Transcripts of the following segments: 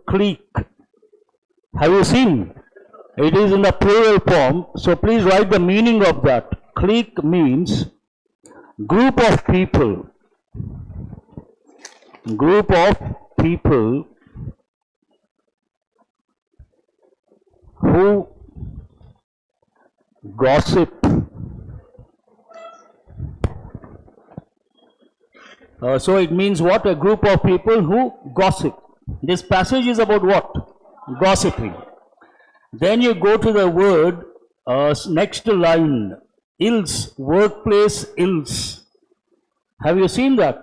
clique. Have you seen? It is in the plural form. So please write the meaning of that. Clique means group of people. Group of people who gossip. So it means what? A group of people who gossip. This passage is about what? Gossiping. Then you go to the word, next line, ills, workplace ills. Have you seen that?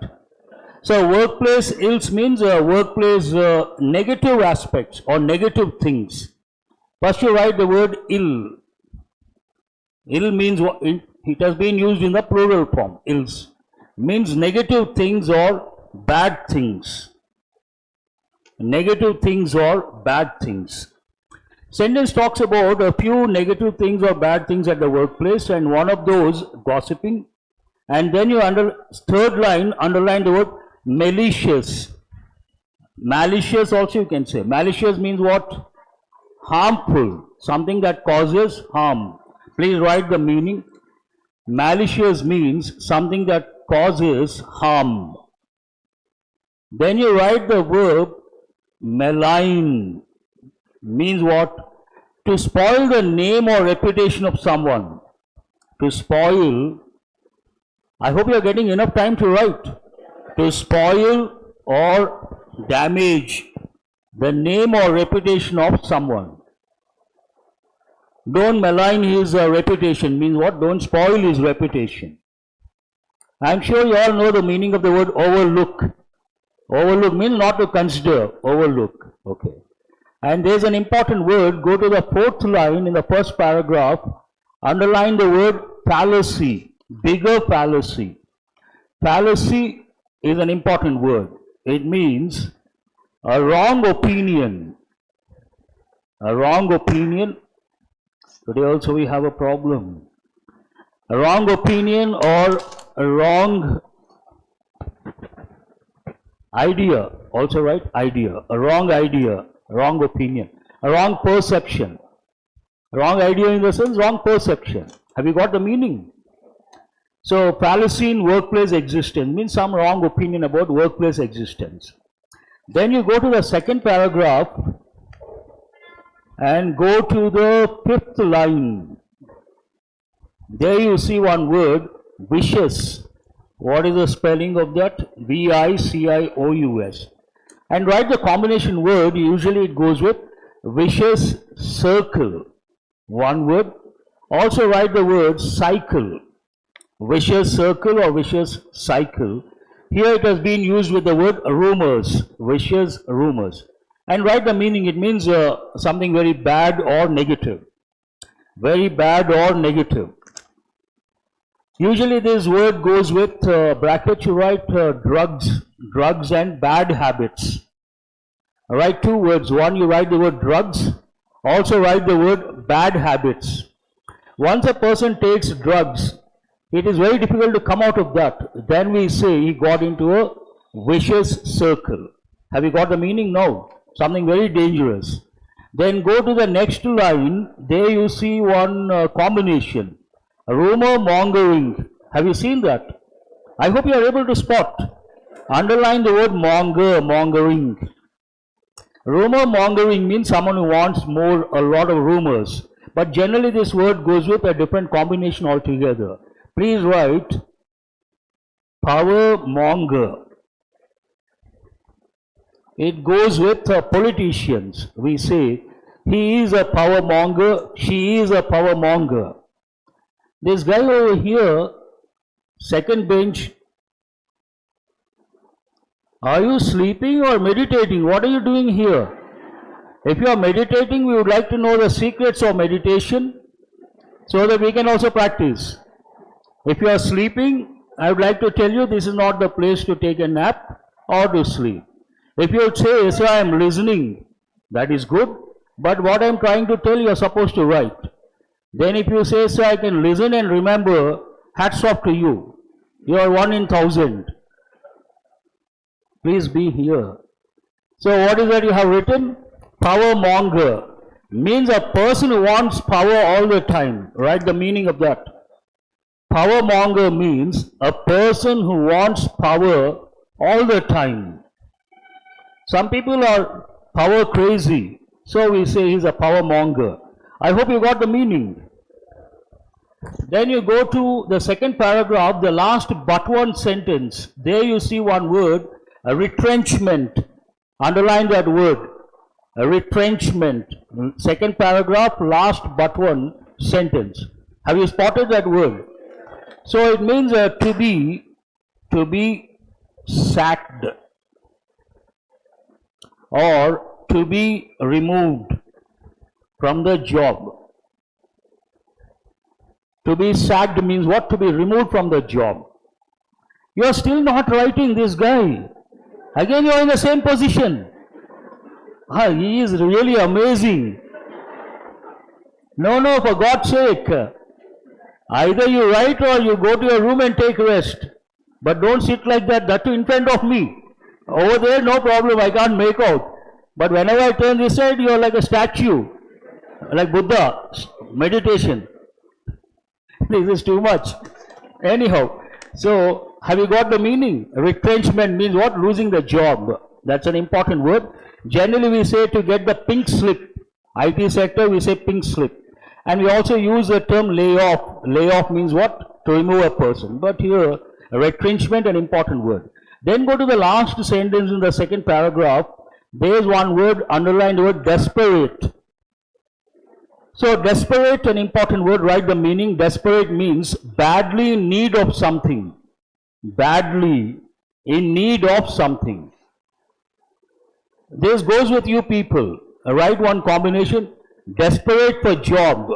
So workplace ills means workplace negative aspects or negative things. First you write the word ill. Ill means what? It has been used in the plural form, ills. Means negative things or bad things. Negative things or bad things. Sentence talks about a few negative things or bad things at the workplace, and one of those, gossiping. And then you third line, underline the word malicious. Malicious also you can say. Malicious means what? Harmful. Something that causes harm. Please write the meaning. Malicious means something that causes harm. Then you write the verb malign. Means what? To spoil the name or reputation of someone. To spoil. I hope you are getting enough time to write. To spoil or damage the name or reputation of someone. Don't malign his reputation. Means what? Don't spoil his reputation. I am sure you all know the meaning of the word overlook. Overlook means not to consider. Overlook. Okay. And there is an important word. Go to the fourth line in the first paragraph. Underline the word fallacy. Bigger fallacy. Fallacy is an important word. It means a wrong opinion. A wrong opinion. Today also we have a problem. A wrong opinion or a wrong idea. Also right? Idea. A wrong idea. Wrong opinion. A wrong perception. Wrong idea in the sense wrong perception. Have you got the meaning? So fallacy in workplace existence means some wrong opinion about workplace existence. Then you go to the second paragraph and go to the fifth line. There you see one word, vicious. What is the spelling of that? V-I-C-I-O-U-S. And write the combination word. Usually it goes with vicious circle. One word. Also write the word cycle. Vicious circle or vicious cycle. Here it has been used with the word rumors. Vicious rumors. And write the meaning. It means something very bad or negative. Very bad or negative. Usually this word goes with brackets. You write drugs and bad habits. Write two words. One, you write the word drugs. Also write the word bad habits. Once a person takes drugs, it is very difficult to come out of that. Then we say he got into a vicious circle. Have you got the meaning? No. Something very dangerous. Then go to the next line. There you see one combination. Rumor mongering. Have you seen that? I hope you are able to spot. Underline the word mongering. Rumor mongering means someone who wants a lot of rumors. But generally this word goes with a different combination altogether. Please write power monger. It goes with politicians. We say he is a power monger, she is a power monger. This guy over here, second bench, are you sleeping or meditating? What are you doing here? If you are meditating, we would like to know the secrets of meditation so that we can also practice. If you are sleeping, I would like to tell you this is not the place to take a nap or to sleep. If you say, sir, I am listening, that is good. But what I am trying to tell you are supposed to write. Then if you say, sir, I can listen and remember, hats off to you. You are 1 in 1,000. Please be here. So what is that you have written? Power monger. Means a person who wants power all the time. Write the meaning of that. Power monger means a person who wants power all the time. Some people are power crazy, so we say he's a power monger. I hope you got the meaning. Then you go to the second paragraph, the last but one sentence. There you see one word, a retrenchment. Underline that word, a retrenchment. Second paragraph, last but one sentence. Have you spotted that word? So it means to be sacked or to be removed from the job. To be sacked means what? To be removed from the job. You are still not writing this guy. Again you are in the same position. He is really amazing. No, for God's sake. Either you write or you go to your room and take rest. But don't sit like that too in front of me. Over there, no problem, I can't make out. But whenever I turn this side, you are like a statue. Like Buddha, meditation. This is too much. Anyhow, so have you got the meaning? Retrenchment means what? Losing the job. That's an important word. Generally we say to get the pink slip. IT sector we say pink slip. And we also use the term layoff. Layoff means what? To remove a person. But here, retrenchment, an important word. Then go to the last sentence in the second paragraph. There is one word, underline the word desperate. So desperate, an important word, write the meaning. Desperate means badly in need of something. Badly in need of something. This goes with you people. Write one combination. Desperate for job.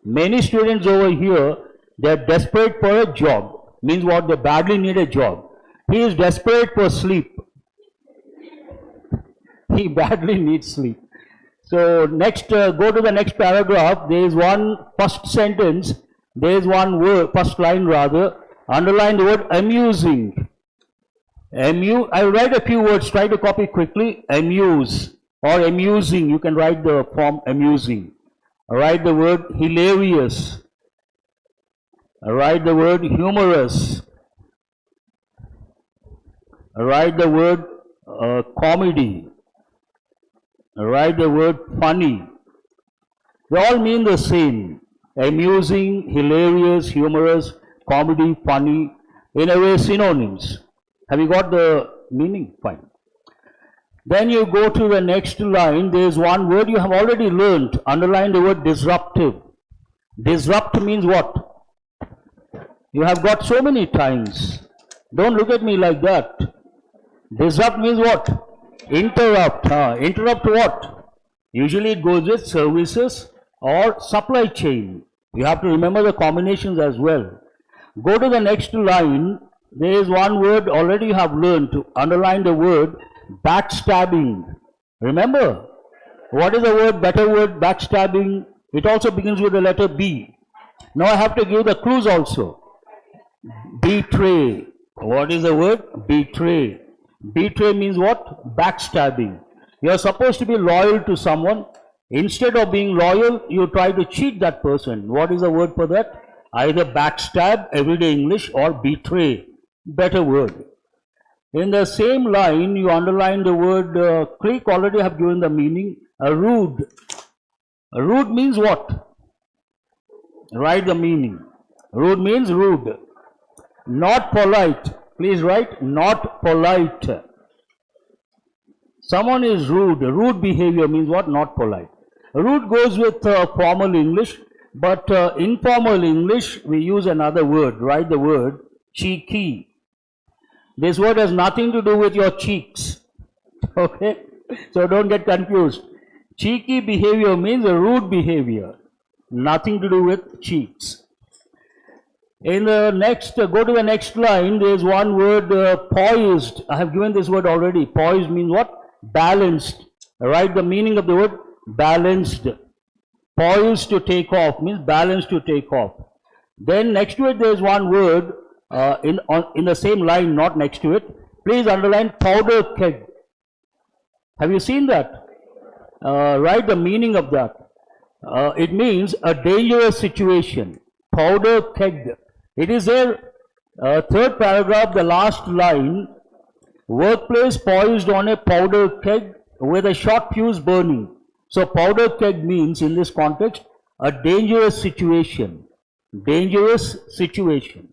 Many students over here, they are desperate for a job. Means what? They badly need a job. He is desperate for sleep. He badly needs sleep. So next, go to the next paragraph. There is one first sentence. There is one word, first line rather. Underline the word amusing. I will write a few words. Try to copy quickly. Amuse or amusing. You can write the form amusing. Write the word hilarious. Write the word humorous. Write the word comedy. Write the word funny. They all mean the same. Amusing, hilarious, humorous, comedy, funny. In a way, synonyms. Have you got the meaning? Fine. Then you go to the next line. There is one word you have already learned. Underline the word disruptive. Disrupt means what? You have got so many times. Don't look at me like that. Disrupt means what? Interrupt. Interrupt what? Usually it goes with services or supply chain. You have to remember the combinations as well. Go to the next line. There is one word already you have learned. To underline the word backstabbing. Remember, what is the word, better word, backstabbing? It also begins with the letter B. Now I have to give the clues also. Betray. What is the word? Betray. Betray means what? Backstabbing. You are supposed to be loyal to someone. Instead of being loyal, you try to cheat that person. What is the word for that? Either backstab, everyday English, or betray. Better word. In the same line, you underline the word, click, already have given the meaning, rude. Rude means what? Write the meaning. Rude means rude. Not polite. Please write, not polite. Someone is rude. Rude behavior means what? Not polite. Rude goes with formal English, but informal English, we use another word. Write the word cheeky. This word has nothing to do with your cheeks. Okay? So don't get confused. Cheeky behavior means a rude behavior. Nothing to do with cheeks. In the next, go to the next line, there is one word, poised. I have given this word already. Poised means what? Balanced. Write the meaning of the word balanced. Poised to take off means balanced to take off. Then next to it there is one word, in the same line, not next to it. Please underline powder keg. Have you seen that? Write the meaning of that. It means a dangerous situation. Powder keg. It is there, third paragraph, the last line. Workplace poised on a powder keg with a short fuse burning. So powder keg means in this context a dangerous situation. Dangerous situation.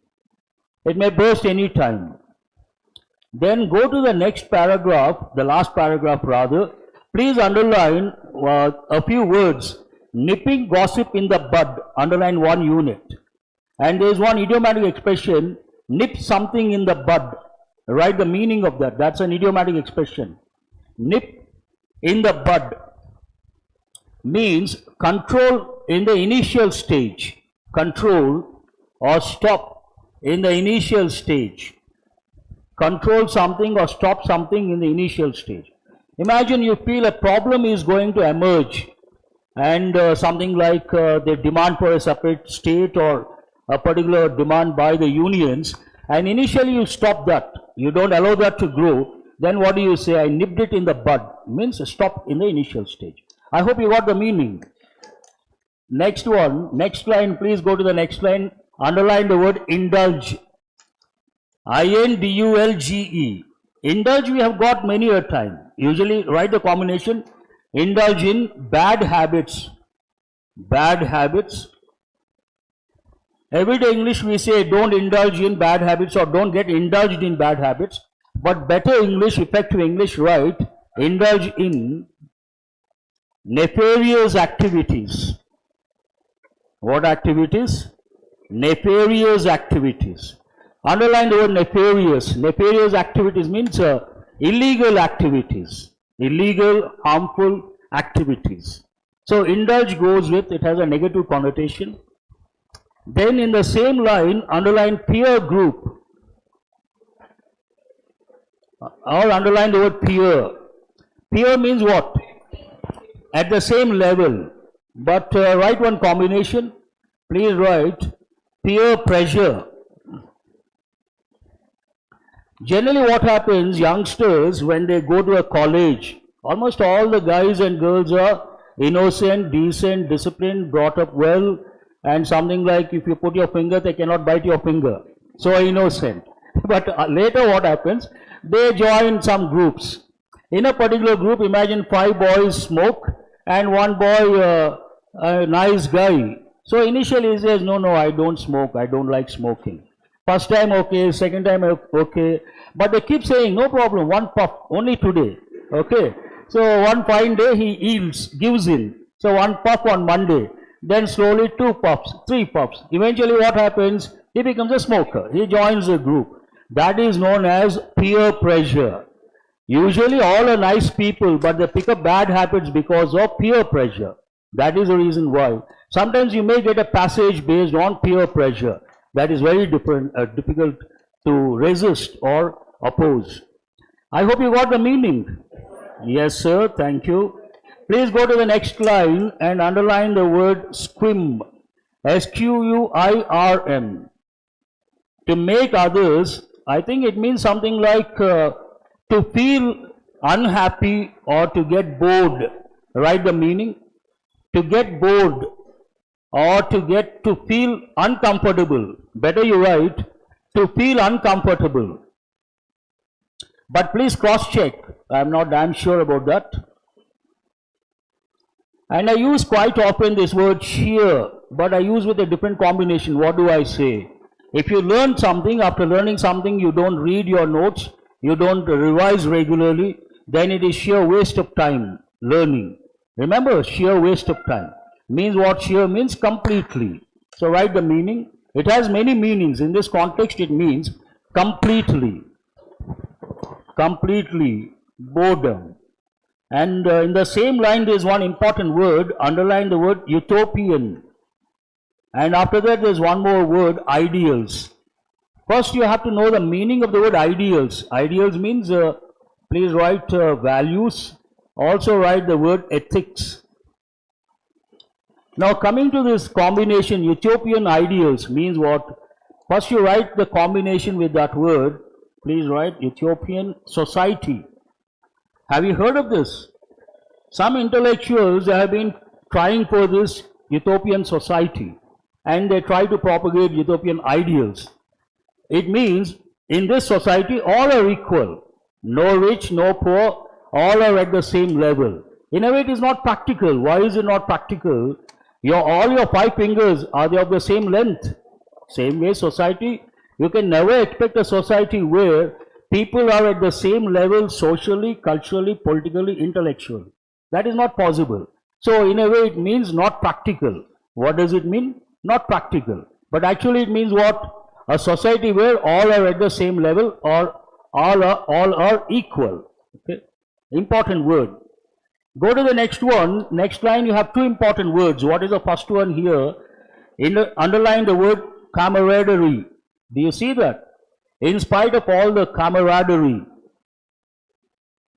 It may burst any time. Then go to the next paragraph, the last paragraph rather. Please underline a few words. Nipping gossip in the bud. Underline one unit. And there is one idiomatic expression, nip something in the bud. Write the meaning of that. That's an idiomatic expression. Nip in the bud means control in the initial stage. Control or stop in the initial stage. Control something or stop something in the initial stage. Imagine you feel a problem is going to emerge and something like the demand for a separate state or a particular demand by the unions, and initially you stop that. You don't allow that to grow. Then what do you say? I nipped it in the bud. Means stop in the initial stage. I hope you got the meaning. Next one, next line, please go to the next line. Underline the word indulge. I-N-D-U-L-G-E. Indulge we have got many a time. Usually write the combination. Indulge in bad habits. Bad habits. Everyday English we say don't indulge in bad habits or don't get indulged in bad habits. But better English, effective English, write indulge in nefarious activities. What activities? Nefarious activities. Underline the word nefarious. Nefarious activities means illegal activities. Illegal, harmful activities. So indulge goes with, it has a negative connotation. Then in the same line, underline peer group. Or underline the word peer. Peer means what? At the same level. But write one combination. Please write peer pressure. Generally what happens, youngsters, when they go to a college, almost all the guys and girls are innocent, decent, disciplined, brought up well, and something like if you put your finger, they cannot bite your finger. So innocent. But later what happens? They join some groups. In a particular group, imagine 5 boys smoke and one boy, a nice guy. So initially he says, no, I don't smoke, I don't like smoking. First time okay, second time okay. But they keep saying, no problem, one puff, only today. Okay. So one fine day he yields, gives in. So one puff on Monday. Then slowly 2 puffs, 3 puffs. Eventually what happens? He becomes a smoker. He joins a group. That is known as peer pressure. Usually all are nice people, but they pick up bad habits because of peer pressure. That is the reason why. Sometimes you may get a passage based on peer pressure. That is very difficult to resist or oppose. I hope you got the meaning. Yes, sir. Thank you. Please go to the next line and underline the word squirm. S-Q-U-I-R-M. To make others, I think it means something like to feel unhappy or to get bored. Write the meaning. To get bored or to feel uncomfortable. Better you write to feel uncomfortable. But please cross-check. I'm not damn sure about that. And I use quite often this word sheer, but I use with a different combination. What do I say? If you learn something, after learning something, you don't read your notes, you don't revise regularly, then it is sheer waste of time learning. Remember, sheer waste of time. Means what sheer means? Completely. So write the meaning. It has many meanings. In this context, it means completely. Completely. Boredom. And in the same line, there is one important word. Underline the word utopian. And after that, there is one more word, ideals. First, you have to know the meaning of the word ideals. Ideals means, please write values. Also write the word ethics. Now coming to this combination, utopian ideals means what? First you write the combination with that word. Please write utopian society. Have you heard of this? Some intellectuals have been trying for this utopian society, and they try to propagate utopian ideals. It means in this society all are equal. No rich, no poor, all are at the same level. In a way, it is not practical. Why is it not practical? All your 5 fingers, are they of the same length? Same way, society, you can never expect a society where people are at the same level socially, culturally, politically, intellectually. That is not possible. So, in a way, it means not practical. What does it mean? Not practical. But actually, it means what? A society where all are at the same level or all are equal. Okay? Important word. Go to the next one. Next line, you have 2 important words. What is the first one here? Underline the word camaraderie. Do you see that? In spite of all the camaraderie.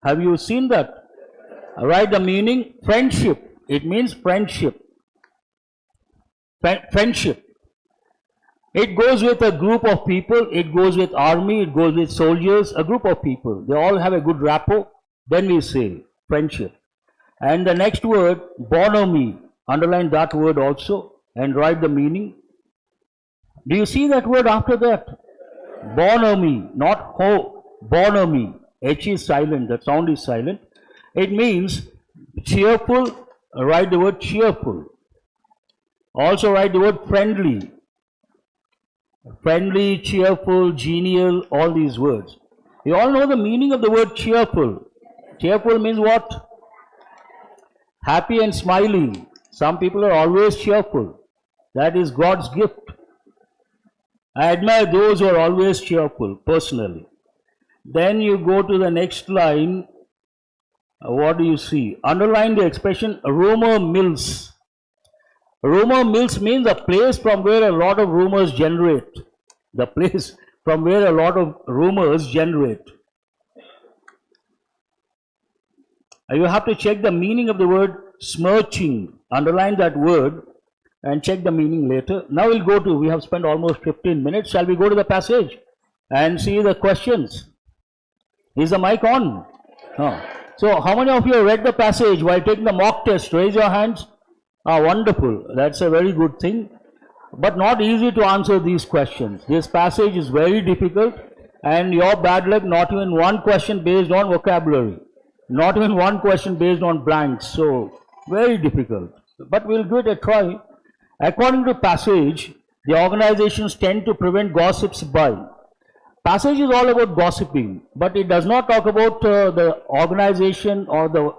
Have you seen that? Write the meaning. Friendship. It means friendship. Friendship. It goes with a group of people. It goes with army. It goes with soldiers. A group of people. They all have a good rapport. Then we say friendship. And the next word, bonhomie. Underline that word also and write the meaning. Do you see that word after that? Bonhomie, not ho. Bonhomie. H is silent. The sound is silent. It means cheerful. Write the word cheerful. Also write the word friendly. Friendly, cheerful, genial, all these words. You all know the meaning of the word cheerful. Cheerful means what? Happy and smiling. Some people are always cheerful. That is God's gift. I admire those who are always cheerful, personally. Then you go to the next line. What do you see? Underline the expression rumor mills. Rumor mills means a place from where a lot of rumors generate. The place from where a lot of rumors generate. You have to check the meaning of the word smirching. Underline that word and check the meaning later. Now we'll go to, we have spent almost 15 minutes. Shall we go to the passage and see the questions? Is the mic on? No. So how many of you have read the passage while taking the mock test? Raise your hands. Ah, wonderful. That's a very good thing. But not easy to answer these questions. This passage is very difficult and your bad luck, not even one question based on vocabulary. Not even one question based on blanks. So, very difficult. But we'll give it a try. According to passage, the organizations tend to prevent gossips by. Passage is all about gossiping, but it does not talk about the organization or the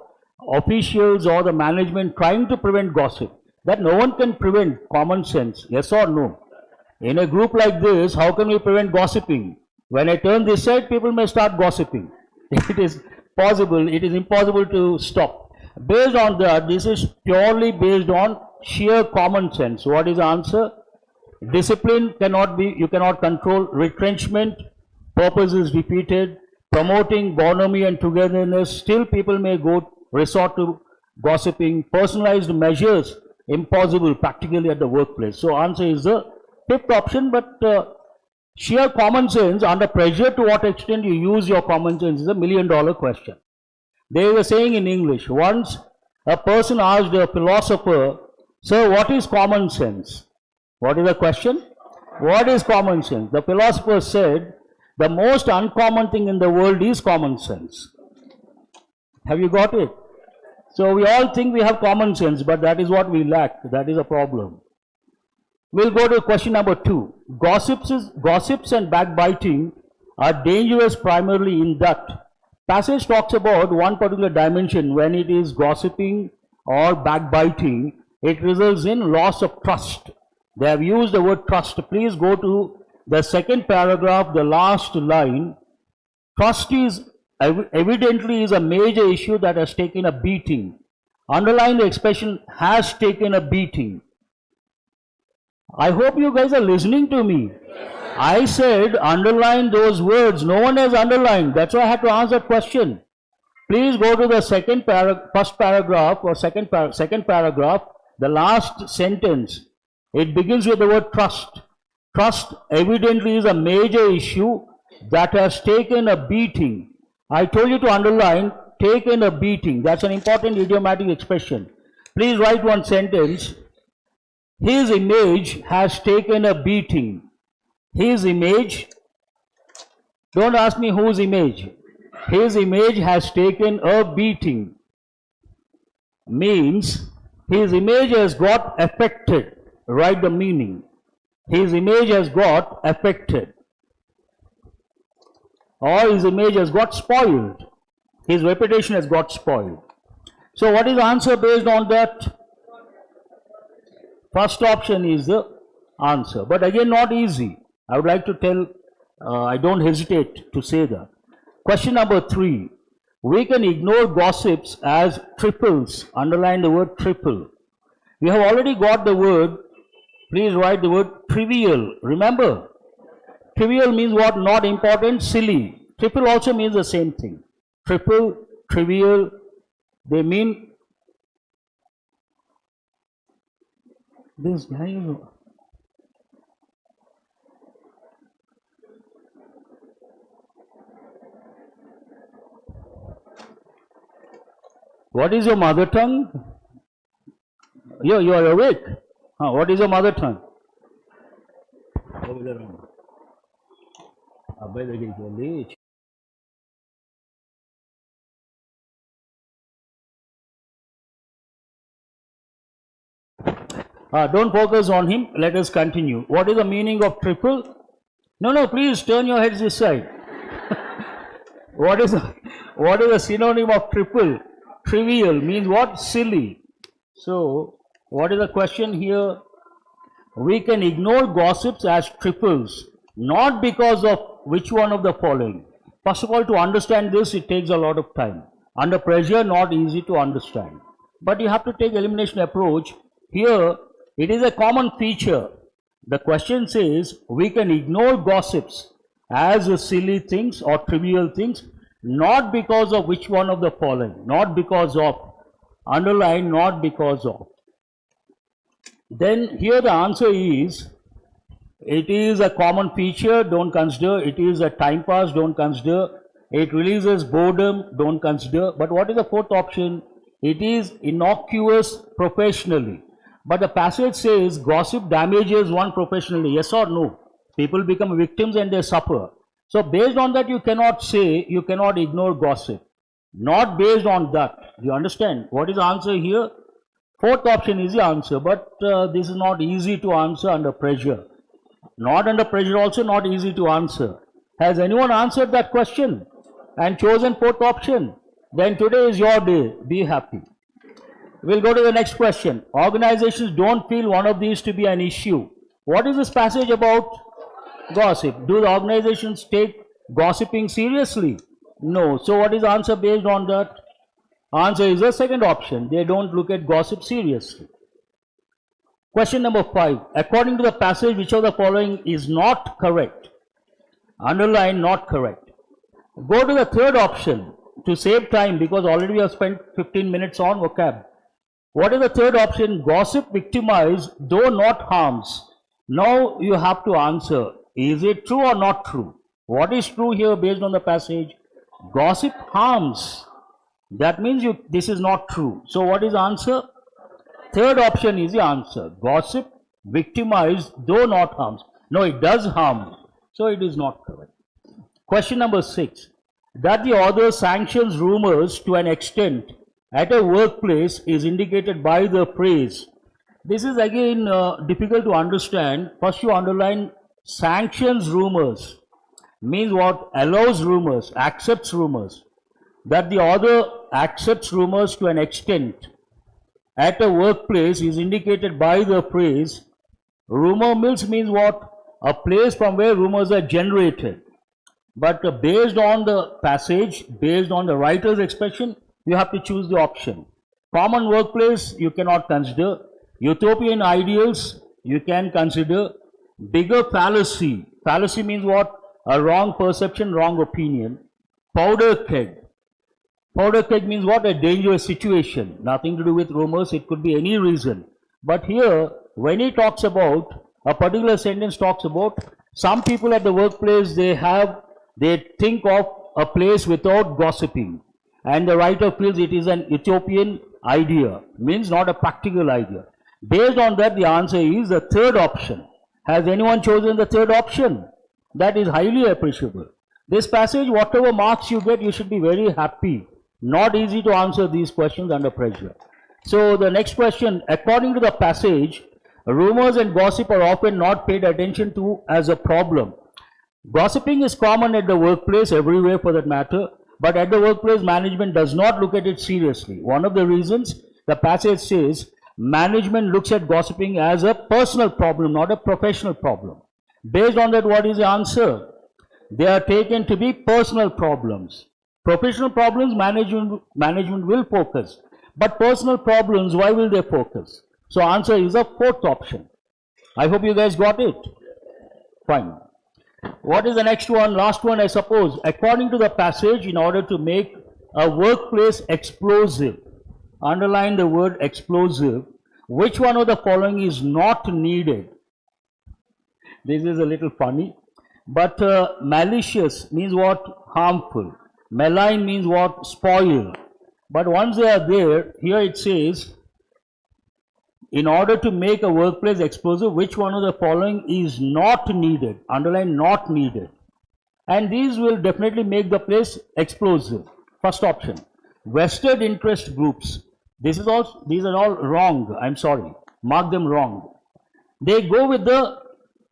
officials or the management trying to prevent gossip. That no one can prevent. Common sense, yes or no? In a group like this, how can we prevent gossiping? When I turn this side, people may start gossiping. It is possible, it is impossible to stop. Based on that, this is purely based on sheer common sense. What is the answer? Discipline cannot be, you cannot control. Retrenchment, purpose is defeated. Promoting bonhomie and togetherness, still people may resort to gossiping. Personalized measures, impossible practically at the workplace. So answer is the 5th option, but sheer common sense, under pressure, to what extent you use your common sense is a $1 million question. They were saying in English, once a person asked a philosopher, "Sir, what is common sense?" What is the question? What is common sense? The philosopher said, the most uncommon thing in the world is common sense. Have you got it? So we all think we have common sense, but that is what we lack. That is a problem. We'll go to question number 2. Gossips and backbiting are dangerous primarily in that passage talks about one particular dimension. When it is gossiping or backbiting, it results in loss of trust. They have used the word trust. Please go to the 2nd paragraph, the last line. Trust is evidently is a major issue that has taken a beating. Underline the expression has taken a beating. I hope you guys are listening to me. I said underline those words. No one has underlined. That's why I had to answer that question. Please go to the first paragraph or second paragraph, the last sentence. It begins with the word trust. Trust evidently is a major issue that has taken a beating. I told you to underline taken a beating. That's an important idiomatic expression. Please write one sentence. His image has taken a beating. His image, don't ask me whose image. His image has taken a beating. Means his image has got affected. Write the meaning. His image has got affected. Or his image has got spoiled. His reputation has got spoiled. So what is the answer based on that? First option is the answer. But again, not easy. I would like to tell, I don't hesitate to say that. Question number 3. We can ignore gossips as triples. Underline the word triple. We have already got the word, please write the word trivial. Remember, trivial means what? Not important, silly. Triple also means the same thing. Triple, trivial, they mean this guy is. What is your mother tongue? You are awake. What is your mother tongue? Don't focus on him. Let us continue. What is the meaning of triple? No, please turn your heads this side. What is the synonym of triple? Trivial means what? Silly. So, what is the question here? We can ignore gossips as triples, not because of which one of the following. First of all, to understand this, it takes a lot of time. Under pressure, not easy to understand. But you have to take elimination approach. Here, it is a common feature. The question says, we can ignore gossips as silly things or trivial things, not because of which one of the following. Not because of. Underline, not because of. Then here the answer is, it is a common feature, don't consider. It is a time pass, don't consider. It releases boredom, don't consider. But what is the fourth option? It is innocuous professionally. But the passage says gossip damages one professionally. Yes or no? People become victims and they suffer. So based on that, you cannot say, you cannot ignore gossip. Not based on that. You understand? What is the answer here? Fourth option is the answer, but this is not easy to answer under pressure. Not under pressure also not easy to answer. Has anyone answered that question and chosen fourth option? Then today is your day. Be happy. We'll go to the next question. Organizations don't feel one of these to be an issue. What is this passage about? Gossip. Do the organizations take gossiping seriously? No. So what is the answer based on that? Answer is the second option. They don't look at gossip seriously. Question number 5. According to the passage, which of the following is not correct? Underline not correct. Go to the third option to save time, because already we have spent 15 minutes on vocab. What is the third option? Gossip victimize, though not harms. Now you have to answer, is it true or not true? What is true here based on the passage? Gossip harms. That means this is not true. So what is the answer? Third option is the answer. Gossip victimize, though not harms. No, it does harm. So it is not correct. Question number 6. That the author sanctions rumors to an extent at a workplace is indicated by the phrase. This is again difficult to understand. First you underline sanctions rumors. Means what? Allows rumors, accepts rumors. That the author accepts rumors to an extent at a workplace is indicated by the phrase. Rumor mills means what? A place from where rumors are generated. But based on the passage, based on the writer's expression, you have to choose the option. Common workplace, you cannot consider. Utopian ideals, you can consider. Bigger fallacy. Fallacy means what? A wrong perception, wrong opinion. Powder keg. Powder keg means what? A dangerous situation. Nothing to do with rumors, it could be any reason. But here, when he talks about, a particular sentence talks about, some people at the workplace, they think of a place without gossiping. and the writer feels it is an utopian idea, means not a practical idea. Based on that, the answer is the third option. Has anyone chosen the third option? That is highly appreciable. This passage, whatever marks you get, you should be very happy. Not easy to answer these questions under pressure. So the next question, according to the passage, rumors and gossip are often not paid attention to as a problem. Gossiping is common at the workplace, everywhere for that matter, but at the workplace, management does not look at it seriously. One of the reasons the passage says, management looks at gossiping as a personal problem, not a professional problem. Based on that, what is the answer? They are taken to be personal problems. Professional problems, management will focus. But personal problems, why will they focus? So answer is a fourth option. I hope you guys got it. Fine. What is the next one? Last one, I suppose. According to the passage, in order to make a workplace explosive, underline the word explosive, which one of the following is not needed? This is a little funny. But malicious means what? Harmful. Malign means what? Spoil. But once they are there, here it says, in order to make a workplace explosive, which one of the following is not needed? Underline not needed. And these will definitely make the place explosive. First option, vested interest groups. These are all wrong. I'm sorry. Mark them wrong. They go with the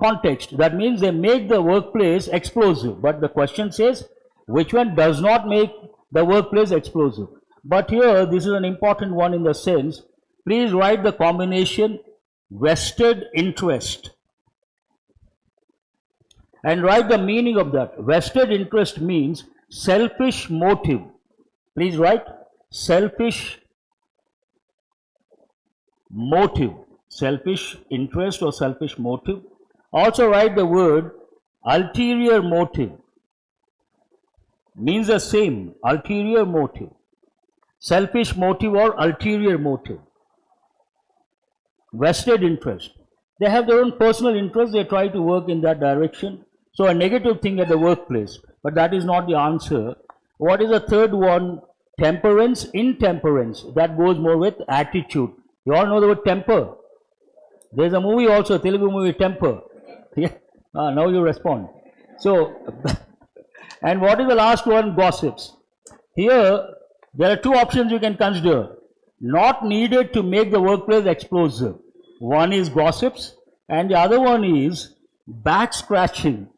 context. That means they make the workplace explosive. But the question says, which one does not make the workplace explosive? But here, this is an important one in the sense, please write the combination vested interest and write the meaning of that. Vested interest means selfish motive. Please write selfish motive, selfish interest or selfish motive. Also write the word ulterior motive. Means the same, ulterior motive. Selfish motive or ulterior motive. Vested interest. They have their own personal interest, they try to work in that direction. So a negative thing at the workplace, but that is not the answer. What is the third one? Temperance, intemperance. That goes more with attitude. You all know the word temper. There is a movie also, Telugu movie, Temper. Yeah. Now you respond. So, and what is the last one? Gossips. Here, there are two options you can consider. Not needed to make the workplace explosive. One is gossips and the other one is back scratching.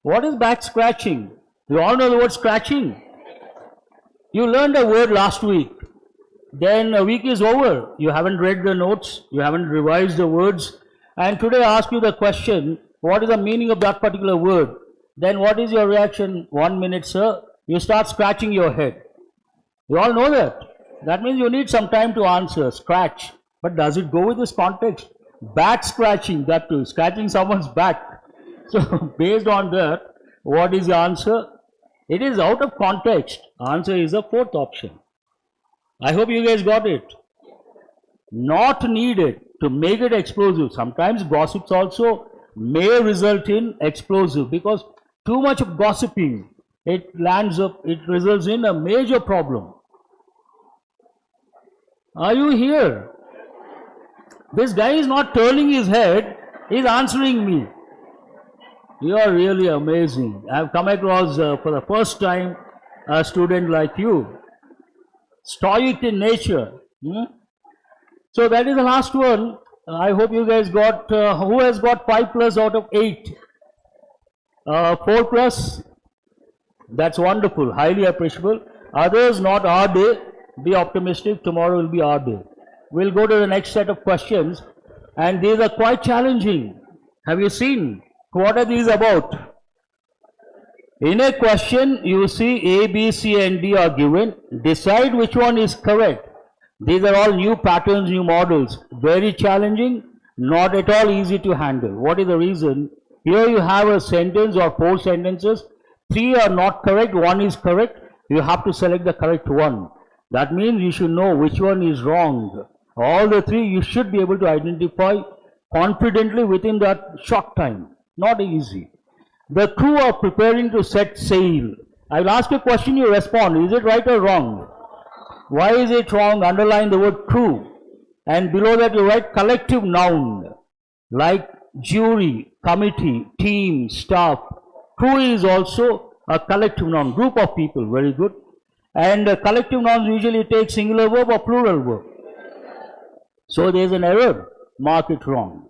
What is back scratching? You all know the word scratching. You learned a word last week. Then a week is over. You haven't read the notes. You haven't revised the words. And today I ask you the question, what is the meaning of that particular word? Then what is your reaction? 1 minute, sir. You start scratching your head. You all know that. That means you need some time to answer. Scratch. But does it go with this context? Back scratching, that too. Scratching someone's back. So based on that, what is the answer? It is out of context. Answer is the fourth option. I hope you guys got it. Not needed to make it explosive. Sometimes gossips also may result in explosive because too much of gossiping, it results in a major problem. Are you here? This guy is not turning his head, he is answering me. You are really amazing. I have come across for the first time a student like you. Stoic in nature. So that is the last one. I hope you guys got, who has got 5 plus out of 8? 4 plus? That's wonderful, highly appreciable. Others, not our day. Be optimistic, tomorrow will be our day. We'll go to the next set of questions and these are quite challenging. Have you seen? What are these about? In a question, you see A, B, C and D are given. Decide which one is correct. These are all new patterns, new models. Very challenging, not at all easy to handle. What is the reason? Here you have a sentence or 4 sentences. 3 are not correct, 1 is correct. You have to select the correct one. That means you should know which one is wrong. All the 3 you should be able to identify confidently within that short time. Not easy. The crew are preparing to set sail. I will ask a question, you respond. Is it right or wrong? Why is it wrong? Underline the word true. And below that you write collective noun. Like jury, committee, team, staff. True is also a collective noun. Group of people. Very good. And collective nouns usually take singular verb or plural verb. So there is an error. Mark it wrong.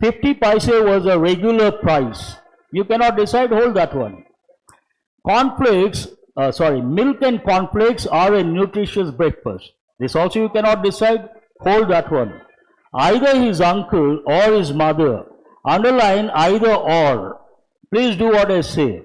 50 paise was a regular price. You cannot decide, hold that one. Milk and cornflakes are a nutritious breakfast. This also you cannot decide, hold that one. Either his uncle or his mother. Underline either or. Please do what I say.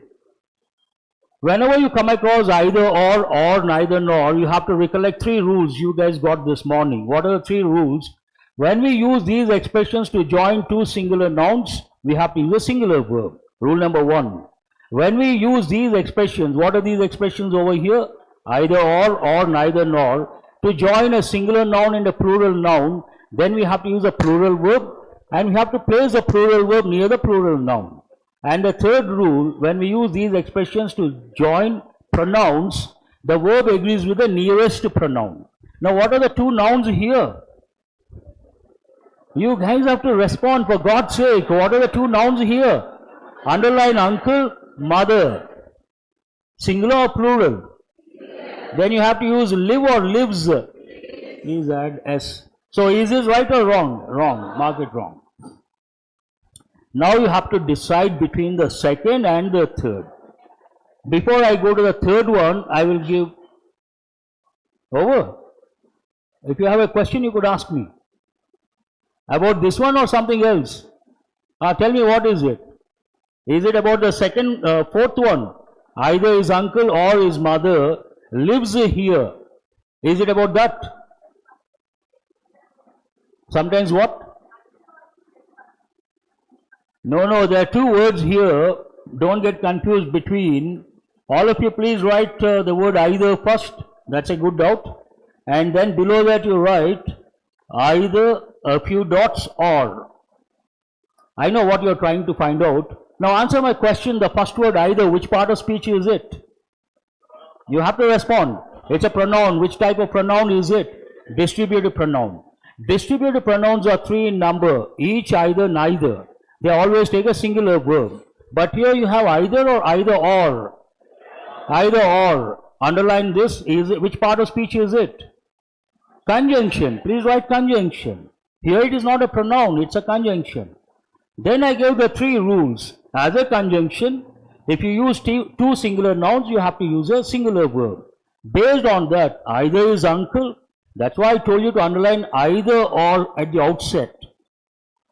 Whenever you come across either or neither nor, you have to recollect 3 rules you guys got this morning. What are the 3 rules? When we use these expressions to join 2 singular nouns, we have to use a singular verb. Rule number 1. When we use these expressions, what are these expressions over here? Either or neither nor. To join a singular noun and a plural noun, then we have to use a plural verb, and we have to place the plural verb near the plural noun. And the third rule, when we use these expressions to join pronouns, the verb agrees with the nearest pronoun. Now what are the 2 nouns here? You guys have to respond, for God's sake. What are the 2 nouns here? Underline uncle, mother. Singular or plural? Then you have to use live or lives. Please add S. So is this right or wrong? Wrong. Mark it wrong. Now you have to decide between the second and the third. Before I go to the third one, I will give over. If you have a question, you could ask me. About this one or something else? Tell me, what is it? Is it about the fourth one? Either his uncle or his mother lives here. Is it about that? Sometimes what? No, there are 2 words here. Don't get confused between. All of you please write the word either first. That's a good doubt. And then below that you write either, a few dots, or. I know what you're trying to find out. Now answer my question, the first word either, which part of speech is it? You have to respond. It's a pronoun. Which type of pronoun is it? Distributive pronoun. Distributive pronouns are 3 in number, each, either, neither. They always take a singular verb. But here you have either or either or. Either or. Underline this. Which part of speech is it? Conjunction. Please write conjunction. Here it is not a pronoun, it's a conjunction. Then I gave the 3 rules. As a conjunction, if you use 2 singular nouns, you have to use a singular verb. Based on that, either his uncle, that's why I told you to underline either or at the outset.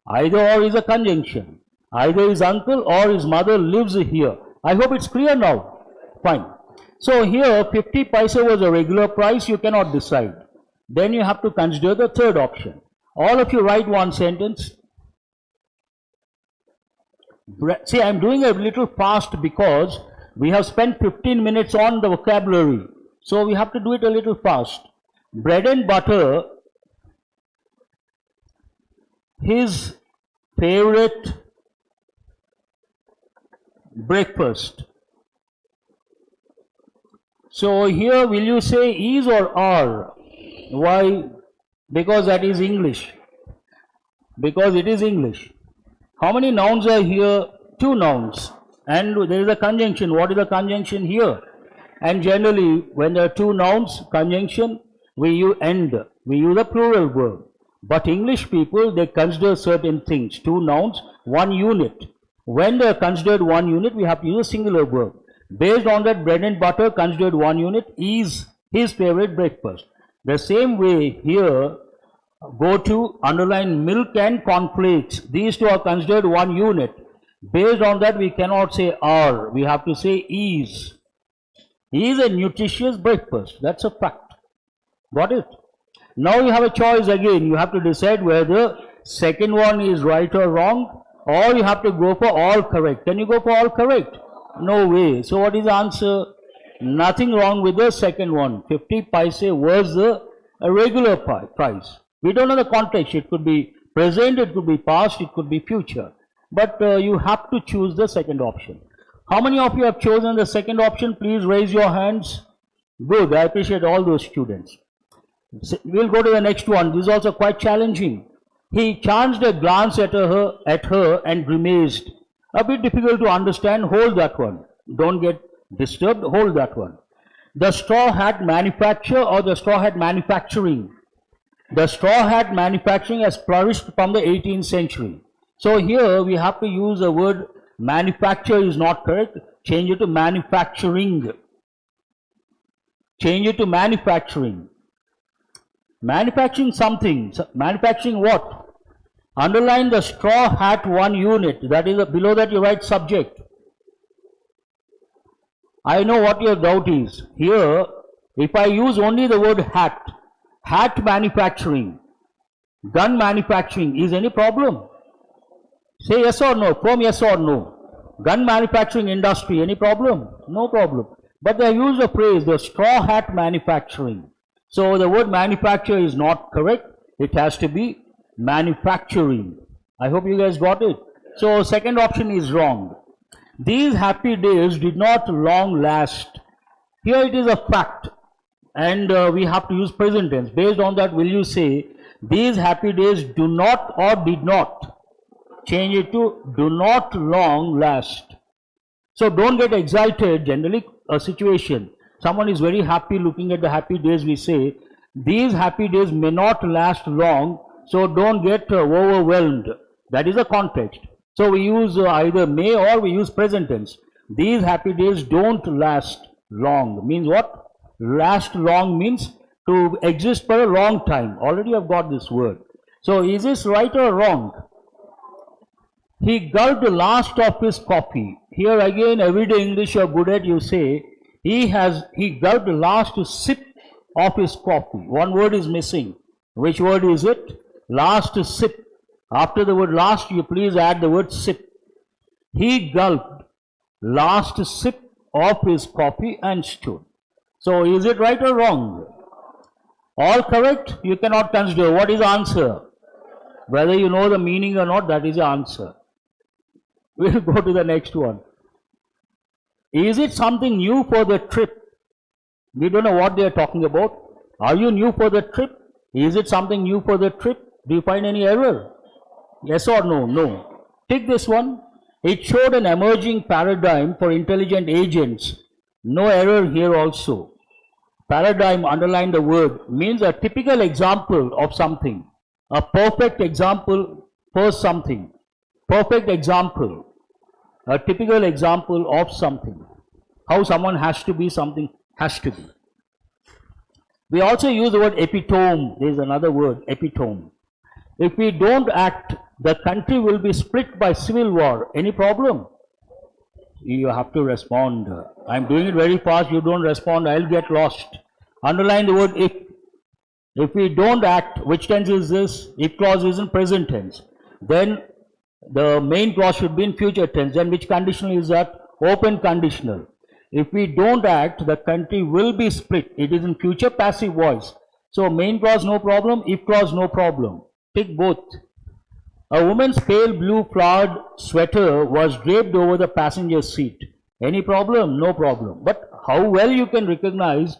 Either or is a conjunction. Either his uncle or his mother lives here. I hope it's clear now. Fine. So here 50 paise was a regular price, you cannot decide. Then you have to consider the third option. All of you write one sentence. See, I am doing a little fast because we have spent 15 minutes on the vocabulary. So we have to do it a little fast. Bread and butter, his favorite breakfast. So here will you say is or are? Why? Because that is English. Because it is English. How many nouns are here? 2 nouns. And there is a conjunction. What is the conjunction here? And generally, when there are 2 nouns, conjunction, we use end. We use a plural verb. But English people, they consider certain things. 2 nouns, 1 unit. When they are considered 1 unit, we have to use a singular verb. Based on that, bread and butter considered 1 unit is his favorite breakfast. The same way here, go to underline milk and cornflakes. These 2 are considered 1 unit. Based on that, we cannot say are. We have to say is. Is a nutritious breakfast. That's a fact. Got it? Now you have a choice again. You have to decide whether second one is right or wrong, or you have to go for all correct. Can you go for all correct? No way. So what is the answer? Nothing wrong with the second one. 50 paise was a regular price. We don't know the context. It could be present, it could be past, it could be future. But you have to choose the second option. How many of you have chosen the second option? Please raise your hands. Good, I appreciate all those students. We'll go to the next one. This is also quite challenging. He chanced a glance at her and grimaced. A bit difficult to understand. Hold that one. Don't get disturbed. Hold that one. The straw hat manufacture or the straw hat manufacturing? The straw hat manufacturing has flourished from the 18th century. So here we have to use the word manufacture is not correct. Change it to manufacturing. Change it to manufacturing. Manufacturing something. Manufacturing what? Underline the straw hat 1 unit. That is below that you write subject. I know what your doubt is. Here, if I use only the word hat, hat manufacturing, gun manufacturing, is any problem? Say yes or no, from yes or no. Gun manufacturing industry, any problem? No problem. But they use the phrase, the straw hat manufacturing. So the word manufacture is not correct. It has to be manufacturing. I hope you guys got it. So second option is wrong. These happy days did not long last. Here it is a fact. And we have to use present tense. Based on that, will you say, these happy days do not or did not? Change it to do not long last. So don't get excited. Generally, a situation, someone is very happy looking at the happy days, we say, these happy days may not last long, so don't get overwhelmed. That is the context. So we use either may or we use present tense. These happy days don't last long. Means what? Last long means to exist for a long time. Already I've got this word. So is this right or wrong? He gulped the last of his coffee. Here again, everyday English you're good at, you say, he gulped the last sip of his coffee. One word is missing. Which word is it? Last sip. After the word last, you please add the word sip. He gulped last sip of his coffee and stood. So is it right or wrong? All correct? You cannot consider. What is the answer? Whether you know the meaning or not, that is the answer. We'll go to the next one. Is it something new for the trip? We don't know what they are talking about. Are you new for the trip? Is it something new for the trip? Do you find any error? Yes or no? No. Take this one. It showed an emerging paradigm for intelligent agents. No error here also. Paradigm, underline the word, means a typical example of something. A perfect example for something. Perfect example. A typical example of something. How someone has to be, something has to be. We also use the word epitome. There is another word, epitome. If we don't act, the country will be split by civil war. Any problem? You have to respond. I'm doing it very fast. You don't respond, I'll get lost. Underline the word if. If we don't act, which tense is this? If clause is in present tense. Then the main clause should be in future tense. Then which conditional is that? Open conditional. If we don't act, the country will be split. It is in future passive voice. So main clause no problem, if clause no problem. Take both. A woman's pale blue flowered sweater was draped over the passenger seat. Any problem? No problem. But how well you can recognize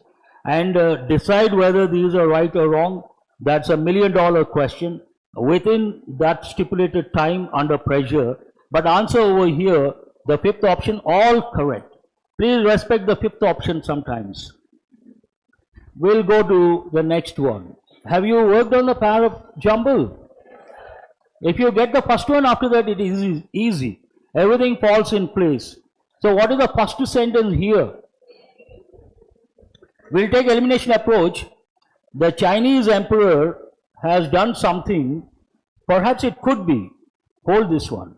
and decide whether these are right or wrong, that's $1 million question within that stipulated time under pressure. But answer over here, the fifth option, all correct. Please respect the fifth option sometimes. We'll go to the next one. Have you worked on the pair of jumble? If you get the first one, after that it is easy. Everything falls in place. So what is the first sentence here? We'll take elimination approach. The Chinese emperor has done something. Perhaps it could be. Hold this one.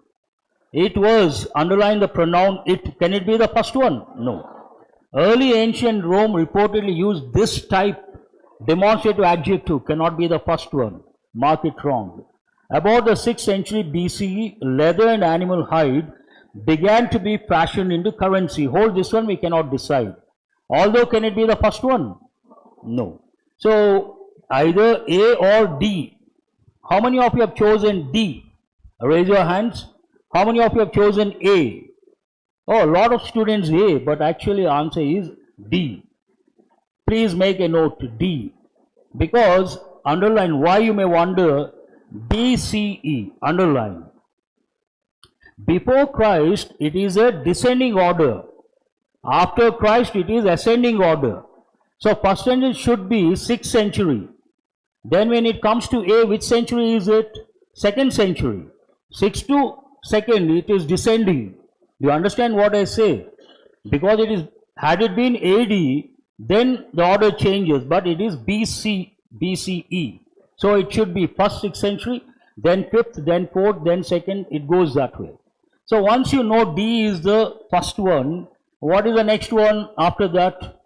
It was, underline the pronoun it. Can it be the first one? No. Early ancient Rome reportedly used this type demonstrative adjective. Cannot be the first one. Mark it wrong. About the 6th century BCE, leather and animal hide began to be fashioned into currency. Hold this one, we cannot decide. Although, can it be the first one? No. So, either A or D. How many of you have chosen D? Raise your hands. How many of you have chosen A? Oh, a lot of students A, but actually answer is D. Please make a note D, because underline. Why, you may wonder? BCE, underline. Before Christ it is a descending order, after Christ it is ascending order. So first sentence should be 6th century. Then when it comes to A, which century is it? 2nd century. 6 to 2nd, it is descending. You understand what I say? Because it is, had it been AD, then the order changes, but it is BCE. So it should be first 6th century, then 5th, then 4th, then 2nd, it goes that way. So once you know D is the first one, what is the next one after that?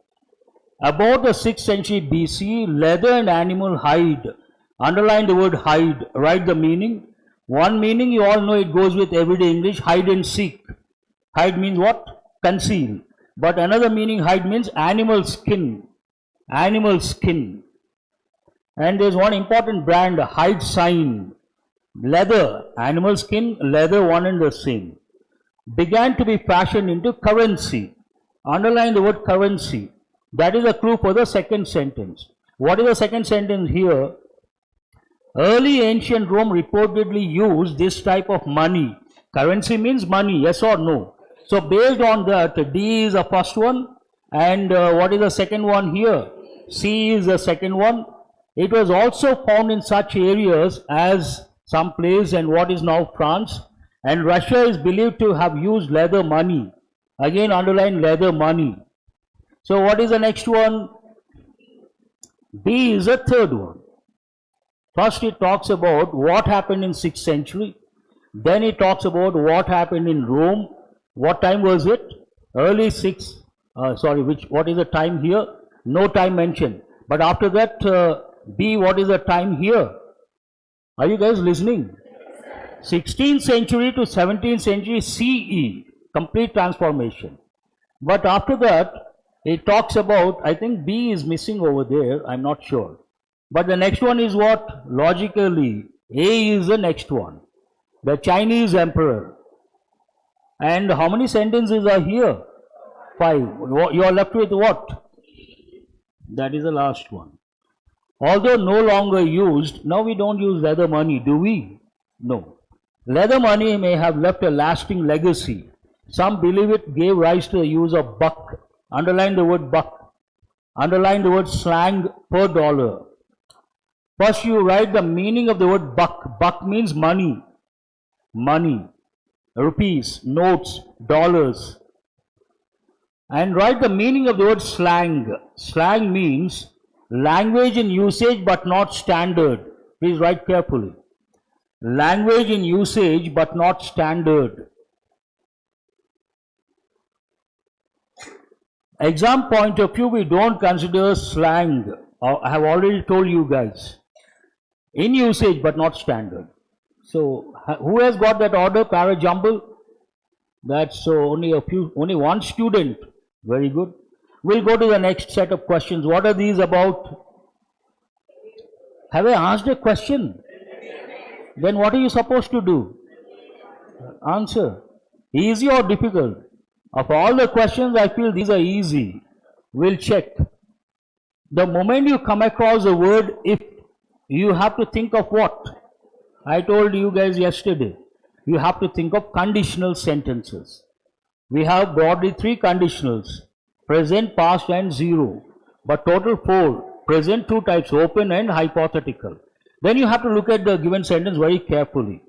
About the 6th century BC, leather and animal hide. Underline the word hide, write the meaning. One meaning you all know, it goes with everyday English, hide and seek. Hide means what? Conceal. But another meaning, hide means animal skin. Animal skin. And there's one important brand, hide sign. Leather, animal skin, leather, one and the same. Began to be fashioned into currency. Underline the word currency. That is a clue for the second sentence. What is the second sentence here? Early ancient Rome reportedly used this type of money. Currency means money, yes or no? So based on that, D is the first one, and what is the second one here? C is the second one. It was also found in such areas as some place and what is now France, and Russia is believed to have used leather money. Again underline leather money. So what is the next one? B is the third one. First it talks about what happened in 6th century. Then it talks about what happened in Rome. What time was it? Early 6th. What is the time here? No time mentioned. But after that, B, what is the time here? Are you guys listening? 16th century to 17th century CE. Complete transformation. But after that, it talks about, I think B is missing over there, I'm not sure. But the next one is what? Logically, A is the next one. The Chinese emperor. And how many sentences are here? 5. You are left with what? That is the last one. Although no longer used, now we don't use leather money, do we? No. Leather money may have left a lasting legacy. Some believe it gave rise to the use of buck. Underline the word buck. Underline the word slang per dollar. First you write the meaning of the word buck. Buck means money. Money. Rupees, notes, dollars. And write the meaning of the word slang. Slang means language in usage but not standard. Please write carefully. Language in usage but not standard. Exam point of view, we don't consider slang. I have already told you guys. In usage but not standard. So who has got that order, para jumble? That's only one student. Very good. We'll go to the next set of questions. What are these about? Have I asked a question? Then what are you supposed to do? Answer. Easy or difficult? Of all the questions, I feel these are easy. We'll check. The moment you come across the word if, you have to think of what? I told you guys yesterday. You have to think of conditional sentences. We have broadly 3 conditionals. Present, past and 0. But total 4. Present 2 types, open and hypothetical. Then you have to look at the given sentence very carefully.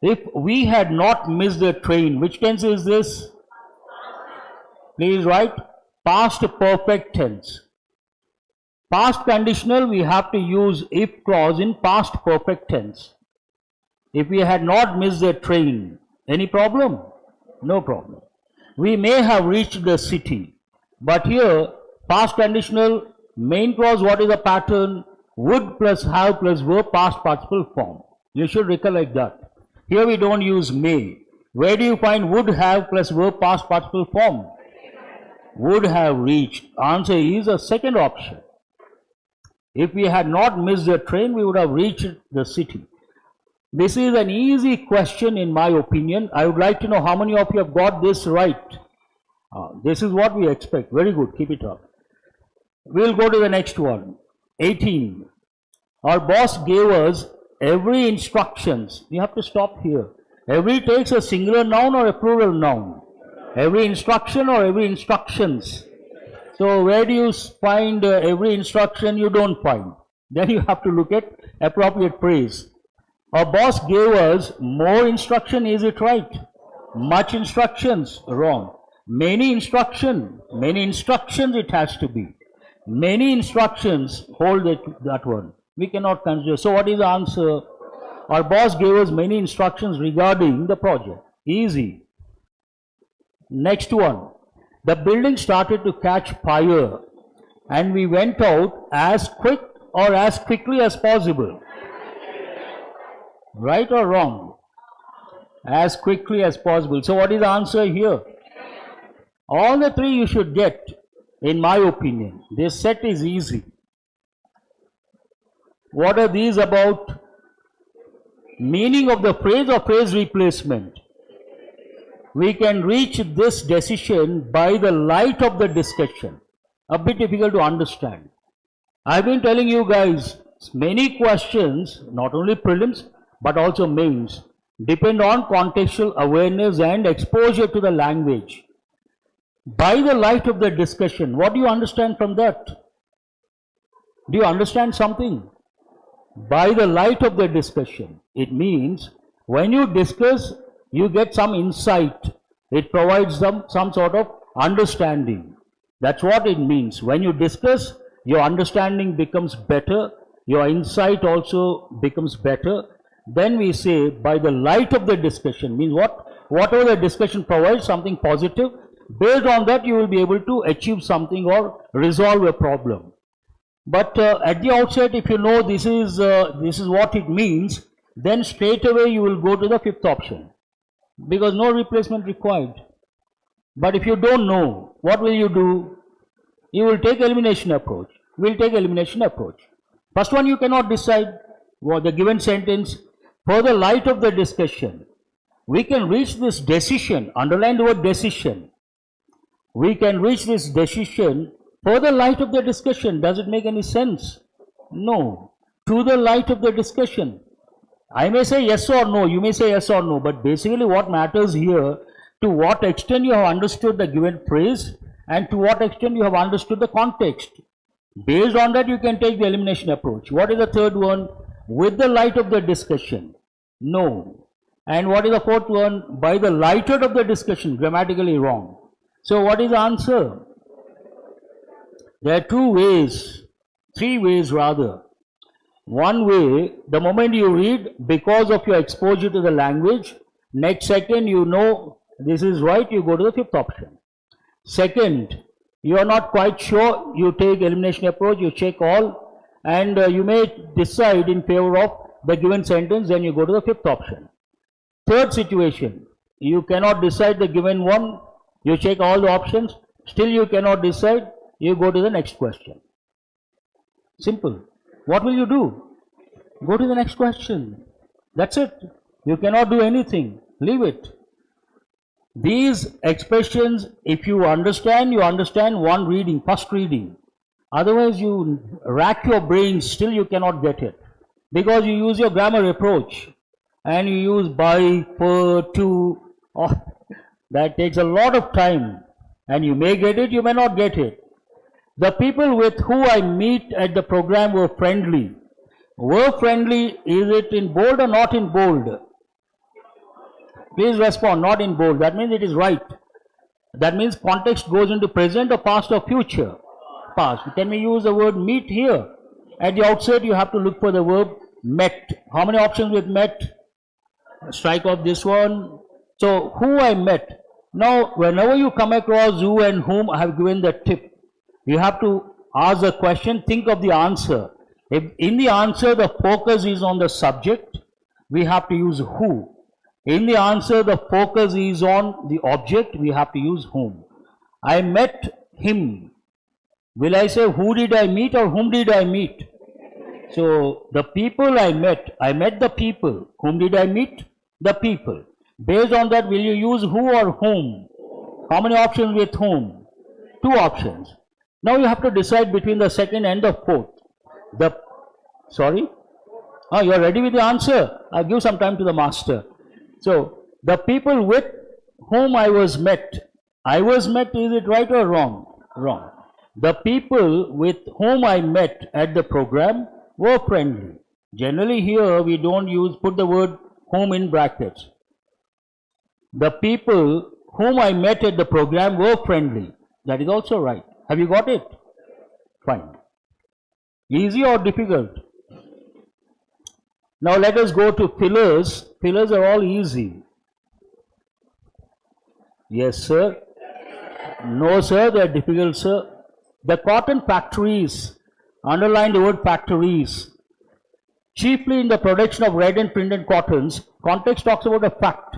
If we had not missed the train, which tense is this? Please write past perfect tense. Past conditional, we have to use if clause in past perfect tense. If we had not missed the train, any problem? No problem. We may have reached the city. But here, past conditional, main clause, what is the pattern? Would plus have plus verb, past participle form. You should recollect that. Here we don't use may. Where do you find would have plus verb, past participle form? Would have reached. Answer is a second option. If we had not missed the train, we would have reached the city. This is an easy question in my opinion. I would like to know how many of you have got this right. This is what we expect. Very good. Keep it up. We'll go to the next one. 18. Our boss gave us every instructions. You have to stop here. Every takes a singular noun or a plural noun. Every instruction or every instructions. So where do you find every instruction? You don't find. Then you have to look at appropriate phrase. Our boss gave us more instruction. Is it right? Much instructions. Wrong. Many instructions it has to be. Many instructions, hold that one. We cannot consider. So what is the answer? Our boss gave us many instructions regarding the project. Easy. Next one. The building started to catch fire and we went out as quick or as quickly as possible. Right or wrong? As quickly as possible. So what is the answer here? All the three you should get, in my opinion. This set is easy. What are these about? Meaning of the phrase or phrase replacement. We can reach this decision by the light of the discussion. A bit difficult to understand. I've been telling you guys, many questions, not only prelims, but also mains, depend on contextual awareness and exposure to the language. By the light of the discussion, what do you understand from that? Do you understand something? By the light of the discussion, it means when you discuss, you get some insight. It provides them some sort of understanding. That's what it means. When you discuss, your understanding becomes better, your insight also becomes better. Then we say by the light of the discussion, means whatever the discussion provides, something positive. Based on that, you will be able to achieve something or resolve a problem. But at the outset, if you know this is what it means, then straight away you will go to the fifth option, because no replacement required. But if you don't know, what will you do? You will take elimination approach. We'll take elimination approach. First one, you cannot decide what the given sentence. For the light of the discussion, we can reach this decision. Underline the word decision. We can reach this decision for the light of the discussion. Does it make any sense? No. To the light of the discussion. I may say yes or no, you may say yes or no, but basically what matters here, to what extent you have understood the given phrase and to what extent you have understood the context. Based on that, you can take the elimination approach. What is the third one? With the light of the discussion. No. And what is the fourth one? By the light of the discussion. Grammatically wrong. So what is the answer? There are two ways, three ways rather. One way, the moment you read, because of your exposure to the language, next second you know this is right, you go to the fifth option. Second, you are not quite sure, you take elimination approach, you check all, and you may decide in favor of the given sentence, then you go to the fifth option. Third situation, you cannot decide the given one, you check all the options, still you cannot decide, you go to the next question. Simple. What will you do? Go to the next question. That's it. You cannot do anything. Leave it. These expressions, if you understand one reading, first reading. Otherwise you rack your brains, still you cannot get it. Because you use your grammar approach. And you use by, per, to. Oh, that takes a lot of time. And you may get it, you may not get it. The people with who I meet at the program were friendly. Were friendly, is it in bold or not in bold? Please respond, not in bold. That means it is right. That means context goes into present or past or future. Past. Can we use the word meet here? At the outset, you have to look for the verb met. How many options with met? Strike off this one. So, who I met. Now, whenever you come across who and whom, I have given the tip. You have to ask the question, think of the answer. If in the answer the focus is on the subject, we have to use who. In the answer the focus is on the object, we have to use whom. I met him. Will I say who did I meet or whom did I meet? So the people I met the people. Whom did I meet? The people. Based on that, will you use who or whom? How many options with whom? 2 options. Now you have to decide between the second and the fourth. Sorry? Oh, you are ready with the answer? I'll give some time to the master. So, the people with whom I was met. I was met, is it right or wrong? Wrong. The people with whom I met at the program were friendly. Generally here we don't put the word whom in brackets. The people whom I met at the program were friendly. That is also right. Have you got it? Fine. Easy or difficult? Now let us go to fillers. Fillers are all easy. Yes, sir. No, sir, they are difficult, sir. The cotton factories, underline the word factories, chiefly in the production of red and printed cottons. Context talks about a fact.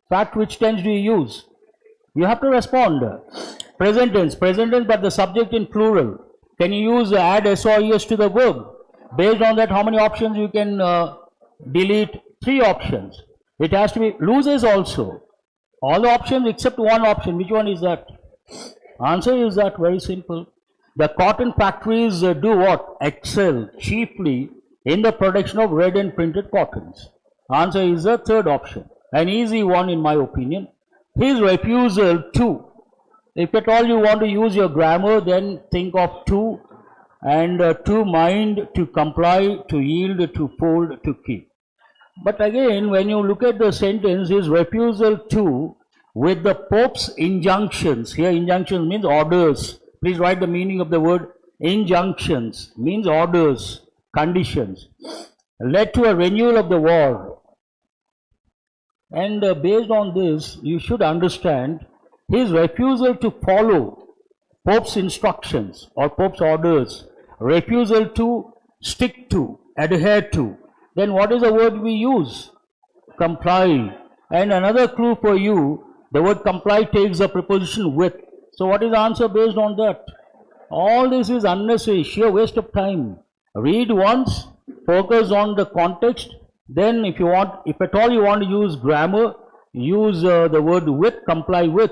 Fact, which tense do you use? You have to respond. Present tense, but the subject in plural. Can you use add S or ES to the verb? Based on that, how many options you can delete? 3 options. It has to be loses also. All the options except one option. Which one is that? Answer is that, very simple. The cotton factories do what? Excel chiefly in the production of red and printed cottons. Answer is the third option. An easy one in my opinion. His refusal to. If at all you want to use your grammar, then think of to, and to mind, to comply, to yield, to fold, to keep. But again, when you look at the sentence, his refusal to with the Pope's injunctions. Here injunctions means orders. Please write the meaning of the word injunctions. Means orders, conditions. Led to a renewal of the war. And based on this, you should understand his refusal to follow Pope's instructions or Pope's orders, refusal to stick to, adhere to. Then what is the word we use? Comply. And another clue for you, the word comply takes a preposition with. So what is the answer based on that? All this is unnecessary, sheer waste of time. Read once, focus on the context. Then if at all you want to use grammar, use the word with, comply with.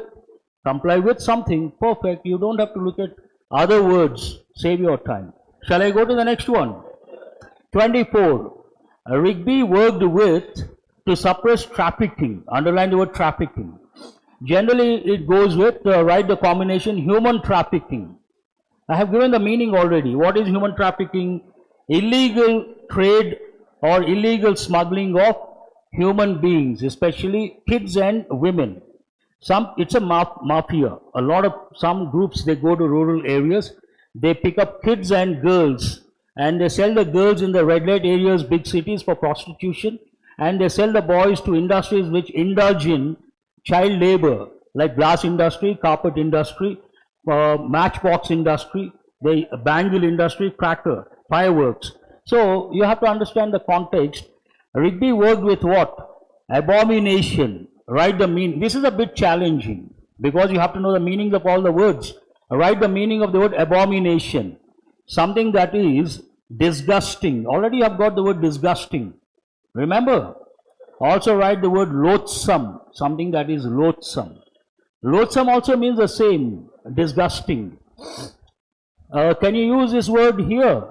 Comply with something, perfect. You don't have to look at other words. Save your time. Shall I go to the next one? 24. Rigby worked with to suppress trafficking. Underline the word trafficking. Generally it goes with, write the combination human trafficking. I have given the meaning already. What is human trafficking? Illegal trade or illegal smuggling of human beings, especially kids and women. It's a mafia. Some groups, they go to rural areas, they pick up kids and girls, and they sell the girls in the red light areas, big cities, for prostitution, and they sell the boys to industries which indulge in child labor, like glass industry, carpet industry, matchbox industry, the bangle industry, cracker, fireworks. So you have to understand the context. Rigby worked with what? Abomination. Write the meaning. This is a bit challenging because you have to know the meanings of all the words. Write the meaning of the word abomination. Something that is disgusting. Already you have got the word disgusting. Remember? Also write the word loathsome. Something that is loathsome. Loathsome also means the same. Disgusting. Can you use this word here?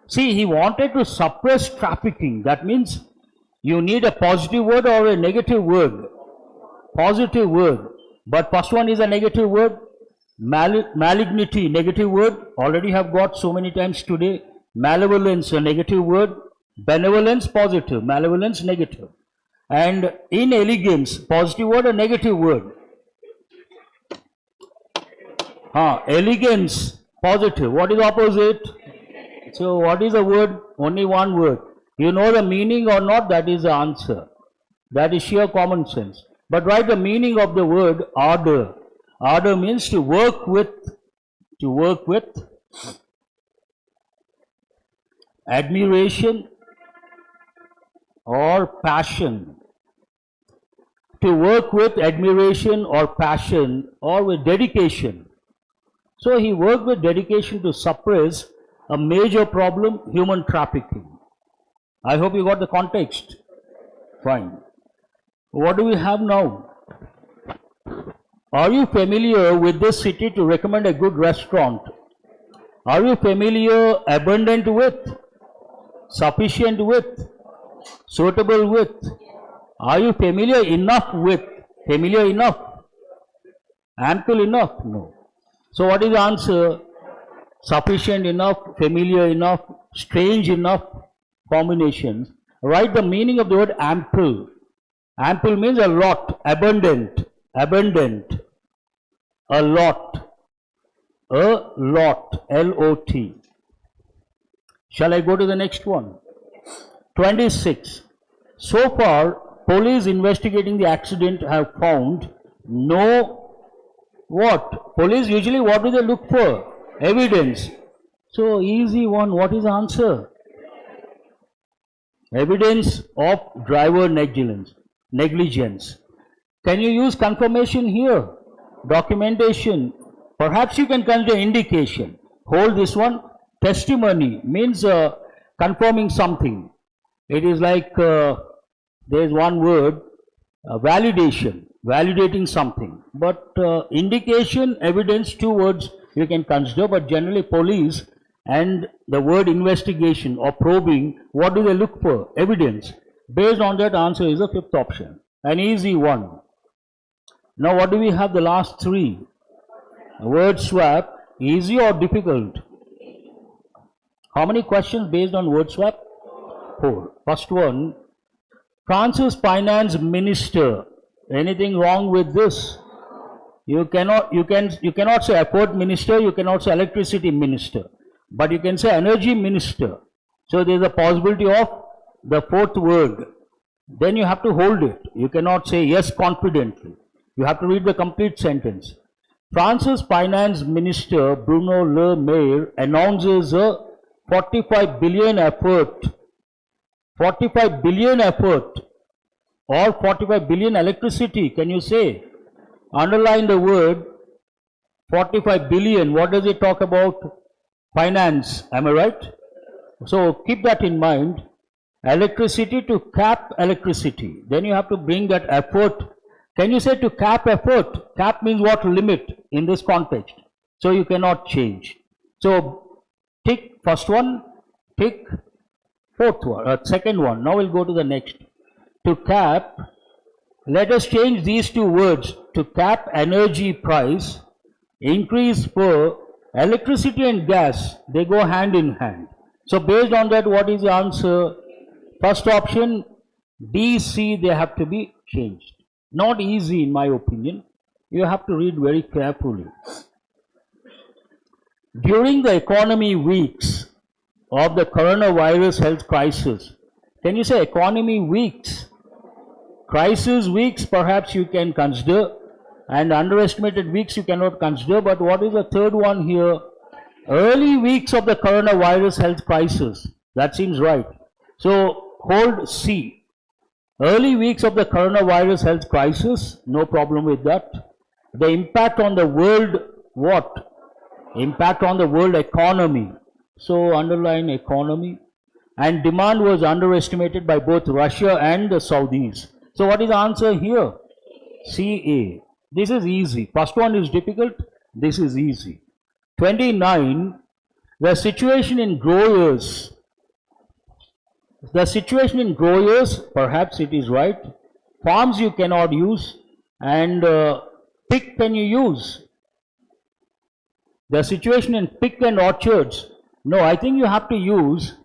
See, he wanted to suppress trafficking. That means you need a positive word or a negative word. Positive word. But first one is a negative word. Malignity, negative word. Already have got so many times today. Malevolence, a negative word. Benevolence, positive. Malevolence, negative. And inelegance, positive word or negative word. Elegance, positive. What is opposite? So what is the word? Only one word. You know the meaning or not, that is the answer. That is sheer common sense. But write the meaning of the word ardor. Ardor means to work with. To work with. Admiration or passion. To work with admiration or passion or with dedication. So he worked with dedication to suppress a major problem, human trafficking. I hope you got the context. Fine. What do we have now? Are you familiar with this city to recommend a good restaurant? Are you familiar abundant with, sufficient with, suitable with? Are you familiar enough with? Familiar enough? Ample enough? No. So what is the answer? Sufficient enough, familiar enough, strange enough combinations. Write the meaning of the word ample. Ample means a lot, abundant, abundant, a lot, L-O-T. Shall I go to the next one? 26. So far, police investigating the accident have found no what? Police usually what do they look for? Evidence. So easy one, what is the answer? Evidence of driver negligence. Can you use confirmation here? Documentation. Perhaps you can consider indication. Hold this one. Testimony means confirming something. It is like there is one word, validation, validating something. But indication, evidence, two words you can consider, but generally police and the word investigation or probing, what do they look for? Evidence. Based on that, answer is the fifth option. An easy one. Now what do we have the last three? Word swap, easy or difficult? How many questions based on word swap? 4. First one, France's finance minister. Anything wrong with this? You cannot say effort minister, you cannot say electricity minister, but you can say energy minister. So there is a possibility of the fourth word. Then you have to hold it. You cannot say yes confidently. You have to read the complete sentence. France's finance minister Bruno Le Maire announces a 45 billion effort. 45 billion effort or 45 billion electricity. Can you say? Underline the word 45 billion. What does it talk about? Finance. Am I right? So keep that in mind. Electricity to cap electricity. Then you have to bring that effort. Can you say to cap effort? Cap means what? Limit in this context. So you cannot change. So tick first one, tick fourth one, second one. Now we'll go to the next. To cap, let us change these two words. To cap energy price, increase for electricity and gas, they go hand in hand. So based on that, what is the answer? First option, D, C, they have to be changed. Not easy in my opinion. You have to read very carefully. During the economy weeks of the coronavirus health crisis, can you say economy weeks? Crisis weeks perhaps you can consider, and underestimated weeks you cannot consider, but what is the third one here? Early weeks of the coronavirus health crisis. That seems right. So hold C. Early weeks of the coronavirus health crisis, no problem with that. The impact on the world, what? Impact on the world economy. So underline economy. And demand was underestimated by both Russia and the Saudis. So what is the answer here? CA. This is easy. First one is difficult. This is easy. 29. The situation in growers. The situation in growers, perhaps it is right. Farms you cannot use, and pick can you use? The situation in pick and orchards. No, I think you have to use.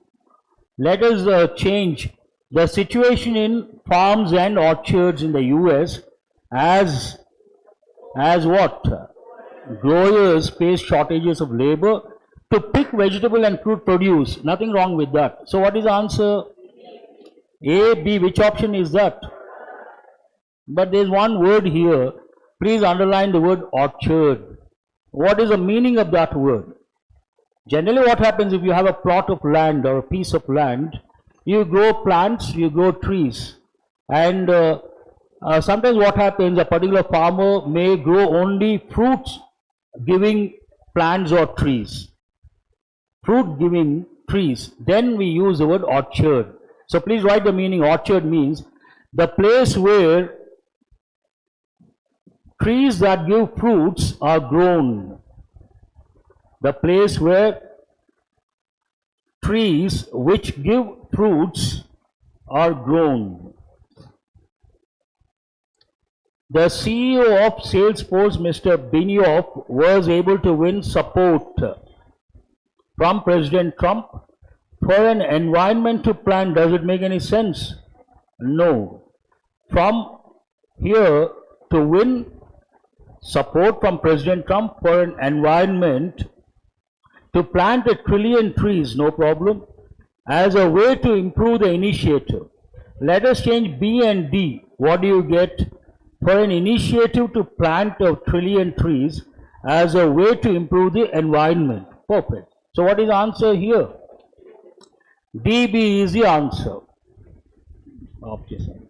Let us change the situation in farms and orchards in the US as what? Growers face shortages of labor to pick vegetable and fruit produce. Nothing wrong with that. So what is the answer? A, B. Which option is that? But there is one word here. Please underline the word orchard. What is the meaning of that word? Generally what happens if you have a plot of land or a piece of land, you grow plants, you grow trees, and sometimes what happens, a particular farmer may grow only fruits giving plants or trees. Fruit giving trees. Then we use the word orchard. So please write the meaning. Orchard means the place where trees that give fruits are grown. The place where trees which give fruits are grown. The CEO of Salesforce, Mr. Benioff, was able to win support from President Trump for an environmental plan. Does it make any sense? No. From here to win support from President Trump for an environment to plant 1 trillion trees, no problem, as a way to improve the initiative. Let us change B and D. What do you get? For an initiative to plant 1 trillion trees as a way to improve the environment. Perfect. So what is the answer here? DB is the answer. Okay, sir.